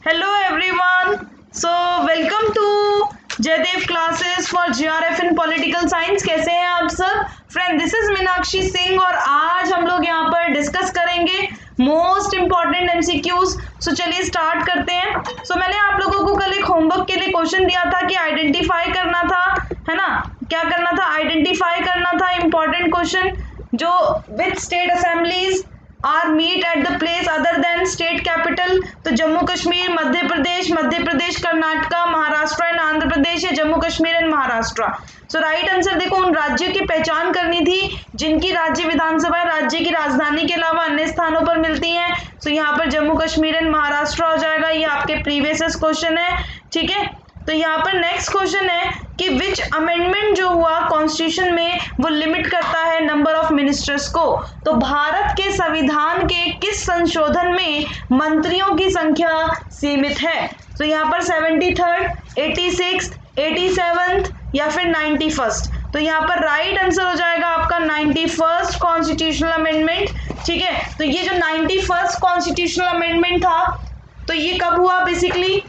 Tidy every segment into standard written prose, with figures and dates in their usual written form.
Hello everyone. So welcome to Jaidev classes for JRF in political science. कैसे हैं आप सब friend? This is Meenakshi Singh और आज हम लोग यहाँ पर डिस्कस करेंगे मोस्ट इंपॉर्टेंट एमसीक्यूज। सो चलिए स्टार्ट करते हैं। सो मैंने आप लोगों को कल एक होमवर्क के लिए क्वेश्चन दिया था कि आइडेंटिफाई करना था, है ना? क्या करना था? आइडेंटिफाई करना था। इंपॉर्टेंट क्वेश्चन जो which state assemblies are meet at the place other than state capital. तो जम्मू कश्मीर, मध्य प्रदेश, कर्नाटका, महाराष्ट्र एंड आंध्र प्रदेश, या Jammu Kashmir and Maharashtra. So right answer देखो, उन राज्यों की पहचान करनी थी जिनकी राज्य विधानसभा राज्य की राजधानी के अलावा अन्य स्थानों पर मिलती हैं। सो यहाँ पर जम्मू कश्मीर एंड महाराष्ट्र हो जाएगा। ये आपके प्रीवियस क्वेश्चन है, ठीक है। तो यहाँ पर नेक्स्ट क्वेश्चन है कि विच अमेंडमेंट जो हुआ कॉन्स्टिट्यूशन में वो लिमिट करता है नंबर ऑफ मिनिस्टर्स को। तो भारत के संविधान के किस संशोधन में मंत्रियों की संख्या सीमित है? तो यहाँ पर 73rd, 86th, 87th या फिर 91st। तो यहाँ पर राइट आंसर हो जाएगा आपका 91st कॉन्स्टिट्यूशनल अमेंडमेंट, ठीक है। तो ये जो 91st कॉन्स्टिट्यूशनल अमेंडमेंट था, तो ये कब हुआ? बेसिकली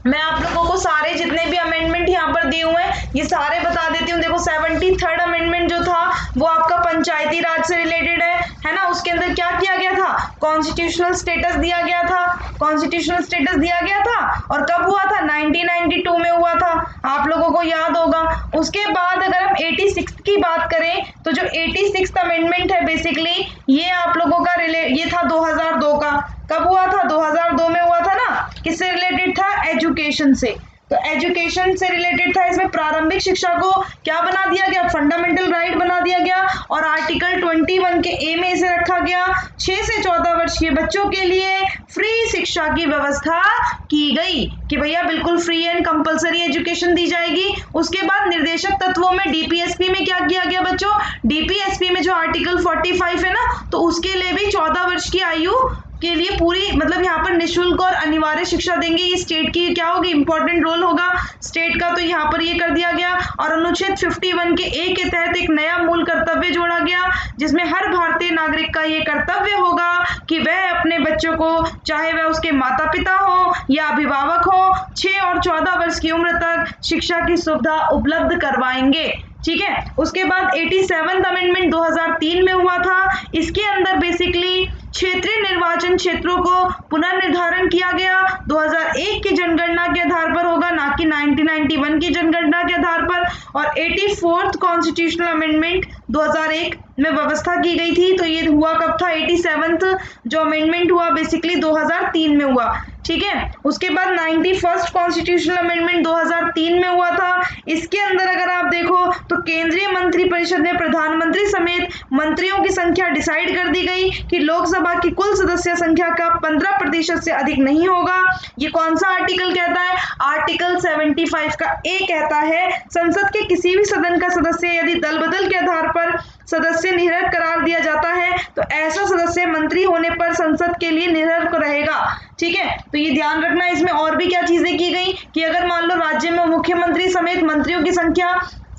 मैं आप लोगों को सारे जितने भी अमेंडमेंट यहाँ पर दिए हुए हैं ये सारे बता देती हूँ। देखो 73rd अमेंडमेंट जो था वो आपका पंचायती राज से रिलेटेड है ना। उसके अंदर क्या किया गया था? कॉन्स्टिट्यूशनल स्टेटस दिया गया था, कॉन्स्टिट्यूशनल स्टेटस दिया गया था। और कब हुआ था? 1992 में हुआ था, आप लोगों को याद होगा। उसके बाद अगर हम 86 की बात करें तो जो 86th अमेंडमेंट है बेसिकली ये आप लोगों का ये था 2002 का। कब हुआ था? 2002 में हुआ था ना। किससे रिलेटेड था? एजुकेशन से। तो एजुकेशन से रिलेटेड था। इसमें प्रारंभिक शिक्षा को क्या बना दिया गया? फंडामेंटल राइट बना दिया गया। और आर्टिकल 21 के ए में इसे रखा गया 6 से 14 वर्ष के बच्चों के लिए फ्री शिक्षा की व्यवस्था की गई कि भैया बिल्कुल फ्री एंड कंपलसरी एजुकेशन दी जाएगी। उसके बाद निर्देशक तत्वों में डीपीएसपी में क्या किया गया बच्चों? डीपीएसपी में जो आर्टिकल 45 है ना, तो उसके लिए भी 14 वर्ष की आयु के लिए पूरी मतलब यहाँ पर निःशुल्क और अनिवार्य शिक्षा देंगे। ये स्टेट की क्या होगी? इंपॉर्टेंट रोल होगा स्टेट का। तो यहाँ पर ये कर दिया गया। और अनुच्छेद 51 के ए के तहत एक नया मूल कर्तव्य जोड़ा गया जिसमें हर भारतीय नागरिक का ये कर्तव्य होगा कि वह अपने बच्चों को, चाहे वह उसके माता पिता हो या अभिभावक हो, 6 और 14 वर्ष की उम्र तक शिक्षा की सुविधा उपलब्ध करवाएंगे, ठीक है। उसके बाद 87th अमेंडमेंट 2003 में हुआ था। इसके अंदर बेसिकली क्षेत्रीय निर्वाचन क्षेत्रों को पुनर्निर्धारण किया गया 2001 की जनगणना के आधार पर होगा, ना कि 1991 की जनगणना के आधार पर। और 84th कॉन्स्टिट्यूशनल अमेंडमेंट 2001 में व्यवस्था की गई थी। तो ये हुआ कब था? 87th जो अमेंडमेंट हुआ बेसिकली 2003 में हुआ, ठीक है। उसके बाद 91st कॉन्स्टिट्यूशनल अमेंडमेंट 2003 में हुआ था। इसके अंदर अगर आप देखो तो केंद्रीय मंत्रिपरिषद में प्रधानमंत्री समेत मंत्रियों की संख्या डिसाइड कर दी गई कि लोकसभा की कुल सदस्य संख्या का 15% से अधिक नहीं होगा। ये कौन सा आर्टिकल कहता है? आर्टिकल 75 का ए कहता है संसद के किसी भी सदन का सदस्य यदि दल बदल के आधार पर सदस्य निरर्हक करार दिया जाता है तो ऐसा सदस्य मंत्री होने पर संसद के लिए निरर्हक रहेगा, ठीक है। तो ये ध्यान रखना। इसमें और भी क्या चीजें की गई कि अगर मान लो राज्य में मुख्यमंत्री समेत मंत्रियों की संख्या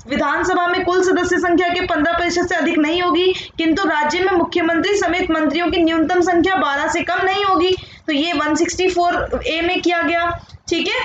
विधानसभा में कुल सदस्य संख्या के 15% से अधिक नहीं होगी, किंतु राज्य में मुख्यमंत्री समेत मंत्रियों की न्यूनतम संख्या 12 से कम नहीं होगी। तो ये 164 ए में किया गया, ठीक है।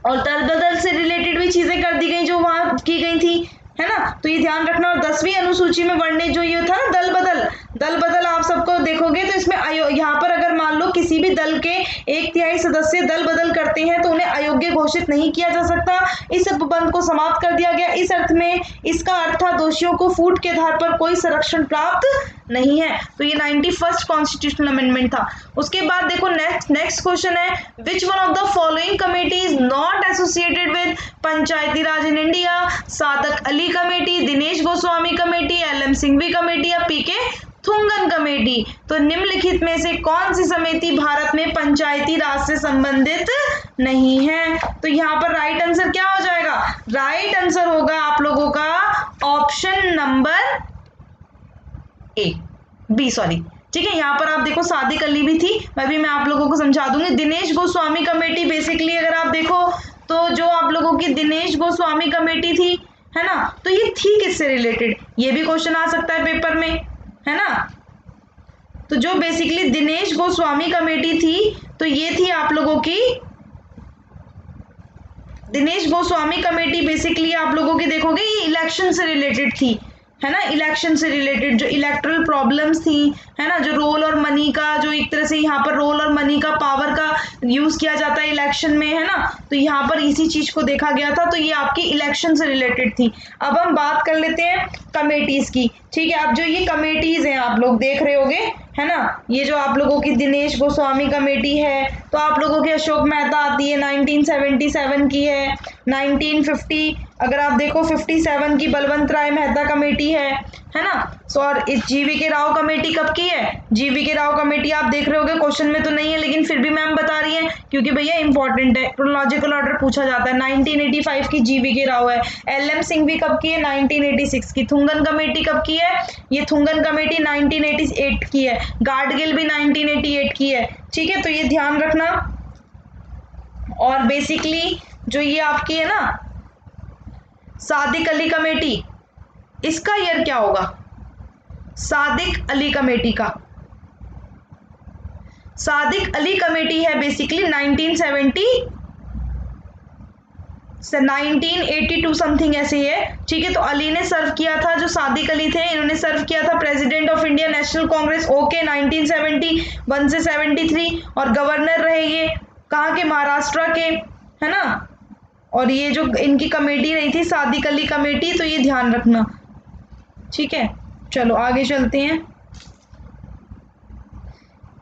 और दल बदल से रिलेटेड भी चीजें कर दी गई जो वहां की गई थी, है ना। तो ये ध्यान रखना। और 10वीं अनुसूची में वर्णित जो ये था ना दल बदल आप सबको देखोगे तो इसमें यहाँ पर अगर मान लो किसी भी दल के 1/3 सदस्य दल बदल करते हैं तो उन्हें अयोग्य घोषित नहीं किया जा सकता। इस उपबंध को समाप्त कर दिया गया। इस अर्थ में इसका अर्थ था दोषियों को फूट के आधार पर कोई संरक्षण प्राप्त नहीं है। तो ये 91st कॉन्स्टिट्यूशनल अमेंडमेंट था। उसके बाद देखो नेक्स्ट क्वेश्चन है which one of the following committee is not associated with panchayati raj in India? Sadiq Ali committee, Dinesh Goswami committee, LM Singhvi committee या PK थुंगन कमेटी। तो निम्नलिखित में से कौन सी समिति भारत में पंचायती राज से संबंधित नहीं है? तो यहाँ पर राइट आंसर क्या हो जाएगा? राइट आंसर होगा आप लोगों का ऑप्शन नंबर बी, सॉरी, ठीक है। यहाँ पर आप देखो सादिक अली भी थी, मैं आप लोगों को समझा दूंगी। दिनेश गोस्वामी कमेटी बेसिकली अगर आप देखो तो जो आप लोगों की दिनेश गोस्वामी कमेटी थी, है ना, तो ये थी किससे रिलेटेड? ये भी क्वेश्चन आ सकता है पेपर में, है ना। तो जो बेसिकली दिनेश गोस्वामी कमेटी थी, तो ये थी आप लोगों की दिनेश गोस्वामी कमेटी। बेसिकली आप लोगों की देखोगे ये इलेक्शन से रिलेटेड थी, है ना, इलेक्शन से रिलेटेड जो इलेक्टरल प्रॉब्लम्स थी, है ना, जो रोल और मनी का, जो एक तरह से यहाँ पर रोल और मनी का पावर का यूज किया जाता है इलेक्शन में, है ना, तो यहाँ पर इसी चीज को देखा गया था। तो ये आपकी इलेक्शन से रिलेटेड थी। अब हम बात कर लेते हैं कमेटीज की, ठीक है। अब जो ये कमेटीज हैं आप लोग देख रहे होगे, है ना, ये जो आप लोगों की दिनेश गोस्वामी कमेटी है, तो आप लोगों की अशोक मेहता आती है, 1977 की है। 1950 अगर आप देखो 57 की बलवंत राय मेहता कमेटी है ना। सो और इस जीवीके राव कमेटी कब की है? जीवीके राव कमेटी आप देख रहे होगे क्वेश्चन में तो नहीं है, लेकिन फिर भी मैम बता रही है क्योंकि भैया इंपॉर्टेंट है, क्रोनोलॉजिकल ऑर्डर पूछा जाता है। 1985 की जीवीके राव है। एलएम सिंह भी कब की है? 1986 की। थुंगन कमेटी कब की है? ये थुंगन कमेटी 1988 की है। गाडगिल भी 1988 की है, ठीक है, तो ये ध्यान रखना। और बेसिकली जो ये आपकी है ना सादिक अली कमेटी, इसका ईयर क्या होगा? सादिक अली कमेटी का, सादिक अली कमेटी है बेसिकली 1982 समथिंग ऐसे ही है, ठीक है। तो अली ने सर्व किया था, जो सादिक अली थे इन्होंने सर्व किया था president of India national Congress, okay, 1971 से 73, और गवर्नर रहे ये कहाँ के? महाराष्ट्र के, है ना। और ये जो इनकी कमेटी रही थी सादिक अली कमेटी, तो ये ध्यान रखना, ठीक है। चलो आगे चलते हैं।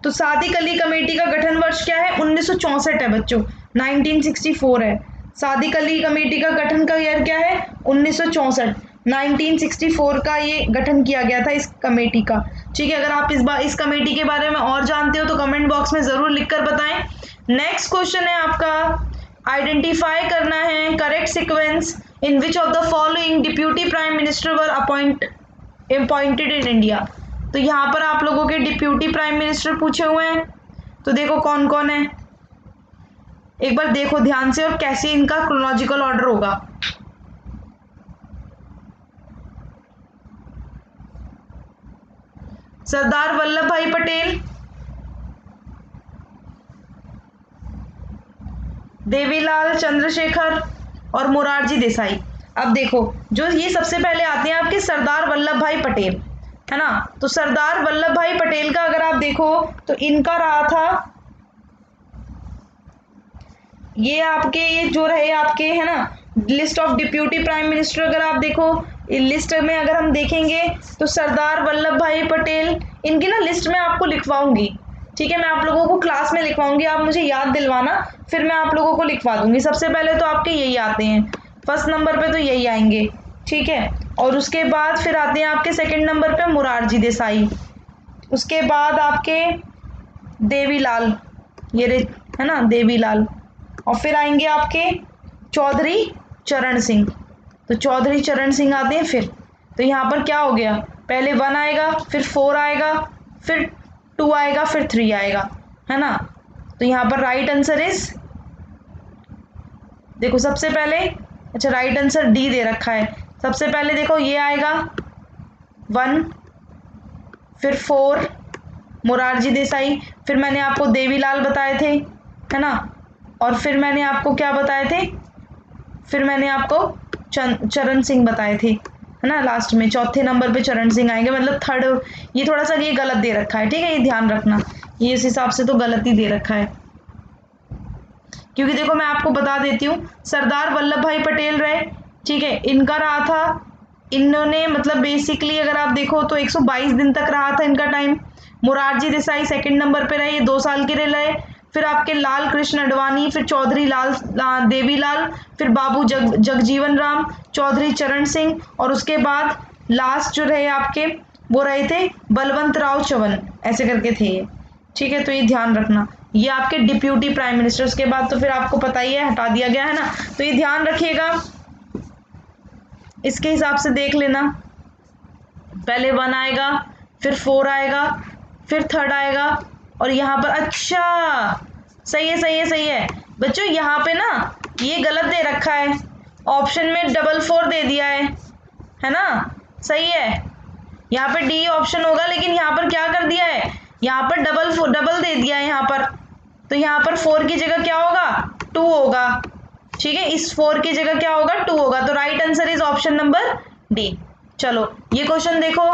तो सादिक अली कमेटी का गठन वर्ष क्या है? 1964 है बच्चों, 1964 है। सादिक अली कमेटी का गठन का ईयर क्या है? 1964, 1964 का ये गठन किया गया था इस कमेटी का, ठीक है। अगर आप इस कमेटी के बारे में और जानते हो तो कमेंट बॉक्स में जरूर लिखकर बताएं। नेक्स्ट क्वेश्चन है आपका, आइडेंटिफाई करना है correct sequence in which of the following deputy prime minister were appointed in India. तो यहाँ पर आप लोगों के डिप्यूटी प्राइम मिनिस्टर पूछे हुए हैं, तो देखो कौन कौन है, एक बार देखो ध्यान से और कैसे इनका क्रोनोलॉजिकल ऑर्डर होगा। सरदार वल्लभ भाई पटेल, देवीलाल चंद्रशेखर और मोरारजी देसाई। अब देखो जो ये सबसे पहले आते हैं आपके सरदार वल्लभ भाई पटेल, है ना। तो सरदार वल्लभ भाई पटेल का अगर आप देखो तो इनका रहा था ये आपके, ये जो रहे आपके, है ना, list of deputy prime minister. अगर आप देखो लिस्ट में अगर हम देखेंगे तो सरदार वल्लभ भाई पटेल, इनकी ना लिस्ट में आपको लिखवाऊंगी, ठीक है, मैं आप लोगों को क्लास में लिखवाऊंगी, आप मुझे याद दिलवाना, फिर मैं आप लोगों को लिखवा दूंगी। सबसे पहले तो आपके यही आते हैं, फर्स्ट नंबर पे तो यही आएंगे, ठीक है। और उसके बाद फिर आते हैं आपके सेकंड नंबर पे मोरारजी देसाई, उसके बाद आपके देवीलाल, ये है ना देवीलाल, और फिर आएंगे आपके चौधरी चरण सिंह। तो चौधरी चरण सिंह आते हैं फिर। तो यहाँ पर क्या हो गया, पहले 1 आएगा, फिर 4 आएगा, फिर 2 आएगा, फिर 3 आएगा, है ना। तो यहाँ पर राइट आंसर इज, देखो सबसे पहले, अच्छा राइट आंसर डी दे रखा है। सबसे पहले देखो ये आएगा 1, फिर 4 मोरारजी देसाई, फिर मैंने आपको देवीलाल बताए थे, है ना, और फिर मैंने आपको क्या बताए थे, फिर मैंने आपको चरण सिंह बताए थे, है ना। लास्ट में चौथे नंबर पे चरण सिंह आएंगे, मतलब थर्ड, ये थोड़ा सा ये गलत दे रखा है, ठीक है, ये ध्यान रखना, ये इस हिसाब से तो गलत ही दे रखा है, क्योंकि देखो मैं आपको बता देती हूँ, सरदार वल्लभ भाई पटेल रहे, ठीक है, इनका रहा था, इन्होंने मतलब बेसिकली अगर आप देखो तो 122 दिन तक रहा था इनका time. Morarji Desai second number पे रहे, ये 2 साल के रहे। फिर आपके लाल कृष्ण अडवाणी, फिर चौधरी देवीलाल, फिर बाबू जगजीवन राम, चौधरी चरण सिंह, और उसके बाद लास्ट जो रहे आपके वो रहे थे बलवंत राव चवन, ऐसे करके थे ये, ठीक है। तो ये ध्यान रखना, ये आपके डिप्यूटी प्राइम मिनिस्टर, उसके बाद तो फिर आपको पता ही है हटा दिया गया, है ना। तो ये ध्यान रखिएगा, इसके हिसाब से देख लेना, पहले 1 आएगा, फिर 4 आएगा, फिर 3 आएगा, और यहाँ पर अच्छा सही है, सही है, सही है बच्चों, यहाँ पे ना ये गलत दे रखा है, ऑप्शन में 4 दे दिया है ना, सही है, यहाँ पे डी ऑप्शन होगा, लेकिन यहाँ पर क्या कर दिया है, यहाँ पर डबल दे दिया है यहाँ पर, तो यहाँ पर 4 की जगह क्या होगा 2 होगा, ठीक है, इस 4 की जगह क्या होगा 2 होगा, तो right answer is option number D. चलो ये क्वेश्चन देखो,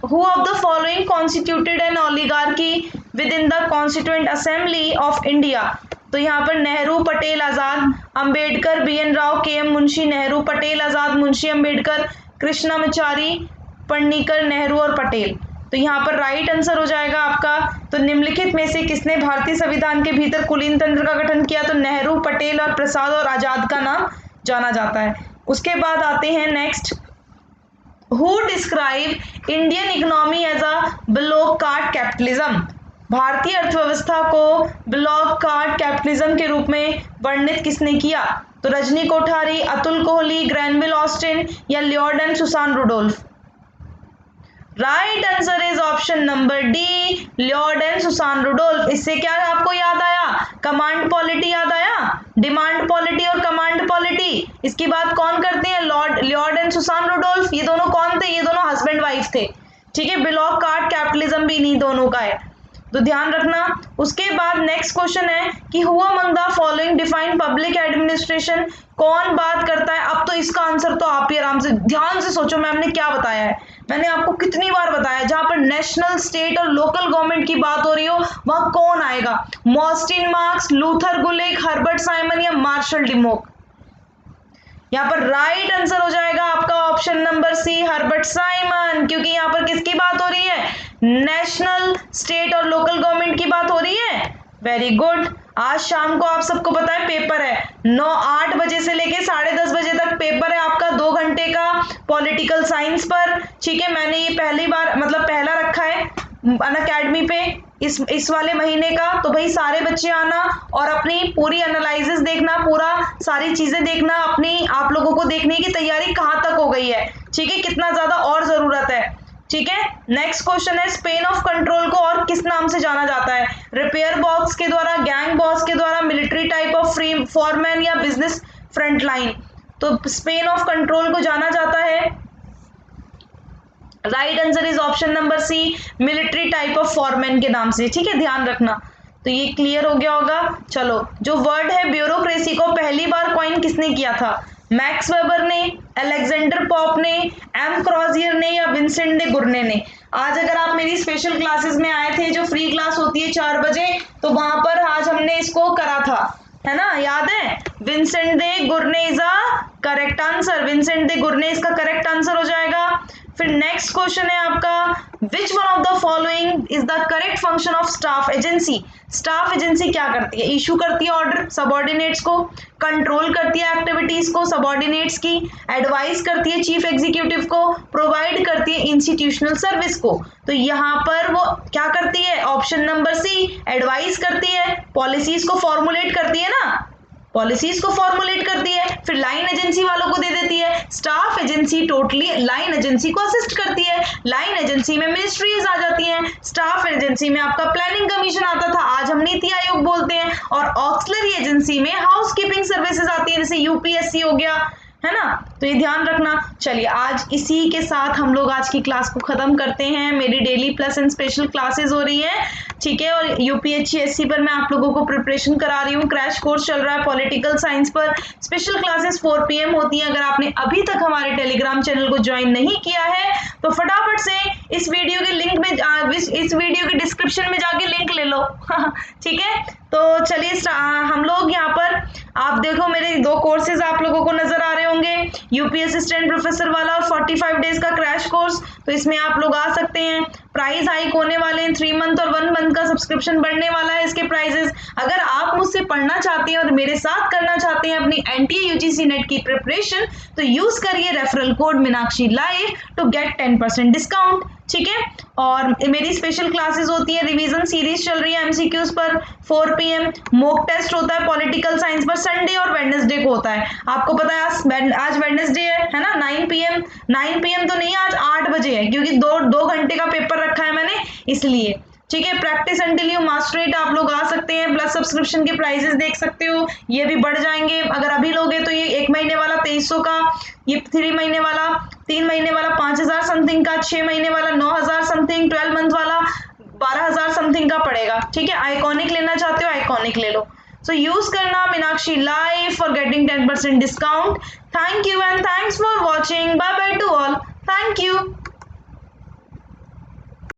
who of the following constituted an oligarchy within the Constituent Assembly of India? तो यहाँ पर नेहरू, पटेल, आजाद, अंबेडकर, BN राव, KM मुंशी, नेहरू, पटेल, आजाद, मुंशी, अंबेडकर, कृष्णामाचारी, पन्नीकर, नेहरू और पटेल। तो यहाँ पर राइट आंसर हो जाएगा आपका, तो निम्नलिखित में से किसने भारतीय संविधान के भीतर कुलीन तंत्र का गठन किया? तो नेहरू, पटेल और प्रसाद और आजाद का नाम जाना जाता है। उसके बाद आते हैं next, Who describe Indian economy as a block card capitalism? भारतीय अर्थव्यवस्था को ब्लॉक कार्ड कैपिटलिज्म के रूप में वर्णित किसने किया? तो रजनी कोठारी, अतुल कोहली, ग्रैनविल ऑस्टिन या Lloyd and Susanne Rudolph. Right answer is option number D, Lloyd and Susanne Rudolph. इससे क्या आपको याद आया? कमांड पॉलिटी याद आया, डिमांड पॉलिटी और कमांड पॉलिटी। इसकी बात कौन करते हैं? Lloyd and Susanne Rudolph. ये दोनों कौन थे? ये दोनों हस्बैंड वाइफ थे, ठीक है। ब्लॉक कार्ड कैपिटलिज्म भी इन्हीं दोनों का है, तो ध्यान रखना। उसके बाद नेक्स्ट क्वेश्चन है कि who among the following define public administration? कौन बात करता है? अब तो इसका आंसर तो आप ही आराम से ध्यान से सोचो, मैम ने क्या बताया है। मैंने आपको कितनी बार बताया, जहां पर नेशनल, स्टेट और लोकल गवर्नमेंट की बात हो रही हो वहां कौन आएगा? Morstein Marx, Luther Gulick, Herbert Simon या मार्शल डिमोक? यहाँ पर राइट आंसर हो जाएगा आपका option number C, Herbert Simon, क्योंकि यहाँ पर किसकी बात हो रही है? नेशनल, स्टेट और लोकल गवर्नमेंट की बात हो रही है। Very good. आज शाम को आप सबको पता है पेपर है, 8 बजे से लेके 10:30 बजे तक पेपर है आपका, 2 घंटे का पॉलिटिकल साइंस पर, ठीक है। मैंने ये पहला रखा है अनअकैडमी पे इस वाले महीने का, तो भाई सारे बच्चे आना और अपनी पूरी एनालिसिस देखना, पूरा सारी चीजें देखना, अपनी आप लोगों को देखने की तैयारी कहाँ तक हो गई है, ठीक है, कितना ज्यादा और जरूरत है, ठीक है। नेक्स्ट क्वेश्चन है, स्पेन ऑफ कंट्रोल को और किस नाम से जाना जाता है? रिपेयर बॉक्स के द्वारा, गैंग बॉस के द्वारा, military type of free foreman या बिजनेस फ्रंट लाइन? तो स्पेन ऑफ कंट्रोल को जाना जाता है, right answer is option number C, military type of foreman के नाम से, ठीक है, ध्यान रखना। तो ये क्लियर हो गया होगा। चलो, जो वर्ड है ब्यूरोक्रेसी को पहली बार कॉइन किसने किया था? मैक्स वेबर ने, अलेक्जेंडर पॉप ने, एम क्रॉजियर ने या विंसेंट दे गुर्ने ने? आज अगर आप मेरी स्पेशल क्लासेस में आए थे, जो फ्री क्लास होती है 4 बजे, तो वहां पर आज हमने इसको करा था, है ना, याद है? Vincent de Gournay is a correct answer, Vincent de Gournay इसका करेक्ट आंसर हो जाएगा। फिर नेक्स्ट क्वेश्चन है आपका, विच one of the following is the correct function of staff agency? Staff agency क्या करती है? इशू करती है ऑर्डर सबॉर्डिनेट्स को, कंट्रोल करती है एक्टिविटीज को सबॉर्डिनेट्स की, एडवाइस करती है चीफ एग्जीक्यूटिव को, प्रोवाइड करती है इंस्टीट्यूशनल सर्विस को। तो यहाँ पर वो क्या करती है? ऑप्शन नंबर सी, एडवाइस करती है, पॉलिसीज को फॉर्मुलेट करती है ना, पॉलिसीज को फॉर्मुलेट करती है, फिर लाइन एजेंसी वालों को दे देती है। Staff agency totally line agency को असिस्ट करती है, लाइन एजेंसी में मिनिस्ट्रीज आ जाती हैं, स्टाफ एजेंसी में आपका प्लानिंग कमीशन आता था, आज हम नीति आयोग बोलते हैं, और ऑक्सिलरी एजेंसी में हाउस कीपिंग सर्विसेज आती है, जैसे यूपीएससी हो गया, है ना। तो ये ध्यान रखना। चलिए, आज इसी के साथ हम लोग आज की क्लास को खत्म करते हैं। मेरी daily plus and special classes हो रही हैं, ठीक है, और यूपीएससी पर मैं आप लोगों को प्रिपरेशन करा रही हूँ। क्रैश कोर्स चल रहा है पॉलिटिकल साइंस पर, स्पेशल क्लासेस 4 PM होती हैं। अगर आपने अभी तक हमारे टेलीग्राम चैनल को ज्वाइन नहीं किया है तो फटाफट से इस वीडियो के लिंक में, इस वीडियो के डिस्क्रिप्शन में जाके लिंक ले लो ठीक है। तो चलिए, हम लोग यहाँ पर आप देखो, मेरे 2 कोर्सेज आप लोगों को नजर आ रहे होंगे, यूपी असिस्टेंट प्रोफेसर वाला और 45 डेज का क्रैश कोर्स। तो इसमें आप लोग आ सकते हैं। प्राइस हाइक होने वाले हैं, 3 मंथ और 1 मंथ का सब्सक्रिप्शन बढ़ने वाला है इसके प्राइजेस। अगर आप मुझसे पढ़ना चाहते हैं और मेरे साथ करना चाहते हैं अपनी एनटीए यूजीसी नेट की प्रिपरेशन, तो यूज करिए referral code Meenakshi live to get 10% discount, ठीक है। और मेरी स्पेशल क्लासेस होती है, रिवीजन सीरीज चल रही है एमसीक्यूज पर 4 PM, मॉक टेस्ट होता है पॉलिटिकल साइंस पर संडे और वेडनेसडे को होता है। आपको पता है आज वेडनेसडे है ना, 9 PM तो नहीं, आज 8 बजे है, क्योंकि 2 घंटे का पेपर रखा है मैंने, इसलिए, ठीक है। Practice until you master it आप लोग आ सकते हैं। प्लस सब्सक्रिप्शन के प्राइसेस देख सकते हो, ये भी बढ़ जाएंगे। अगर अभी लोगे तो ये 1 महीने वाला 2300 का, ये 3 महीने वाला 3 महीने वाला 5,000 समथिंग का, 6 महीने वाला 9,000 समथिंग, 12 मंथ वाला 12,000 समथिंग का पड़ेगा। ठीक है, आइकॉनिक लेना चाहते हो आइकॉनिक ले लो। सो यूज करना Meenakshi life for getting 10% discount. Thank you and thanks for watching. Bye bye to all. Thank you.